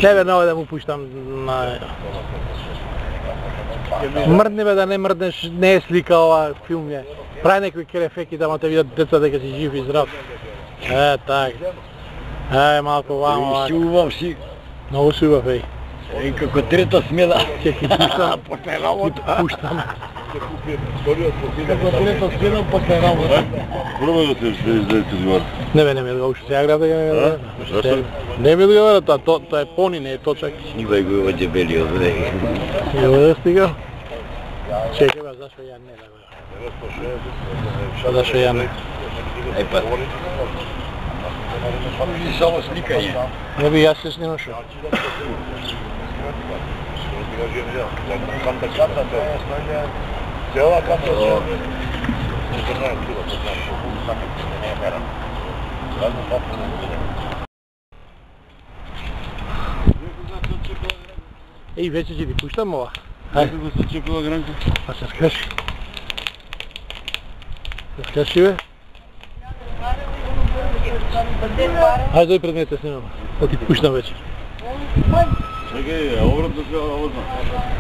Ne bе, da mu puštam na... Mrdni bе, da ne mrdneš, ne je slika ova, film je. Pravi nekoj kerefeki da te vidят deca дека si živ i zdrav. Tak. Malko vamo. Si uvav si. Много си uvav, ej. Kako treta smjela. Će ti puštam. Počne работа. Puštam. Kako treta smjela, počne работа. Probaj da se izdajete zvor. Ne bе, ne mi odgovor, što se ja grab da ga ne odgovor. Zašto? Ne mi odgovor, to je poni, ne je točak. Snivaj go ovo debeli ovdje. I ovo da stigao? Čekaj ba, zašto ja ne da ga? Zašto ja ne? Ej pa. Služi samo slikanje. Ne bi ja se snimašao. Ej, вече ти пущам ова. Хайде го се чекала гранка. А се скаши. Се скаши бе. Хайде дой пред мен те снимам. Да ти пущам вече. Чекай, обратно се работа.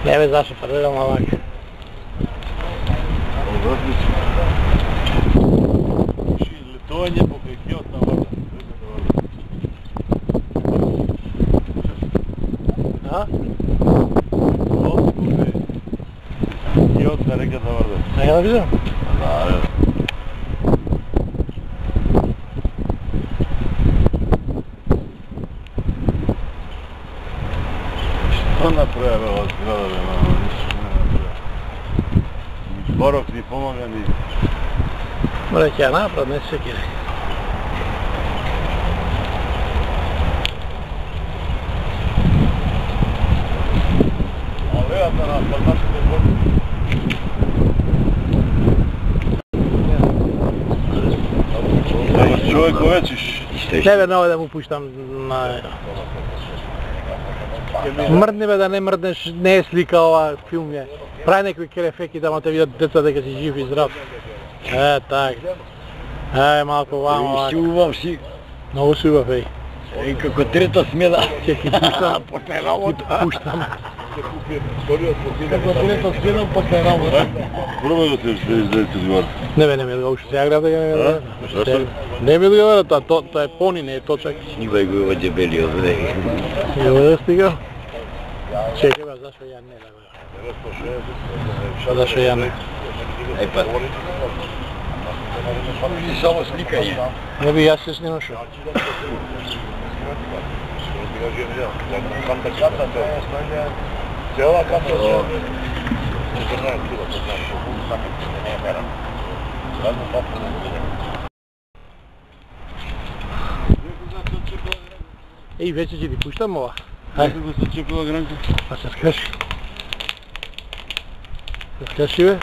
Не бе, защо паралелно малак. Обратно се. Летовanje покрай Киот на вода. А? Киот на реката вода. Не да видам? Да, Što napravila ova zgrada, bе, mama, ništa ne napravila. Ni borok, ni pomaga, ni... Mora ќе ја направат, не се кире. Алејата на асфалтачите води. Ама човек овечиш. Не бе, ново да му пуштам на... Мрдни бе, да не мрднеш, не е слика ова, филм е. Прави некои керефеки да те видят деца дека си жив и здрав. Так. Малко вамо. Si uvav si. Много си uvav, ej. Kako treta smjela. Će ti puštam. Počne работа. Puštam. Kako treta smjela, počne работа. Probaj da se izdajete zvor. Ne bе, ne mi odgovor, što se ja grab da ga ne odgovor. Zašto? Ne mi odgovor, to je poni, ne je točak. Snivaj go ovo debeli ovdje. I ovo da stigao? Čekaj ba, zašto ja ne da ga? Zašto ja ne? Ej pa. Služi samo slikanje. Ne bi ja se snimašao. Ej, вече ти пущам ова. Хайде го се чекала гранка. А се скаши. Се скаши бе.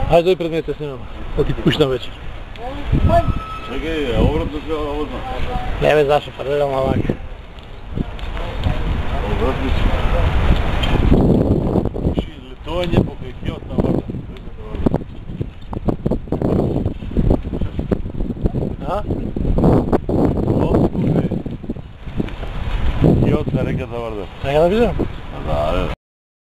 Хайде дой пред мен те снимам. Да ти пущам вече. Чекай, обратно се работа. Не бе, защо паралелно малак. Обратно се. Летовanje покрай Киот на вода. А? Киот на реката вода. Не да видам? Да,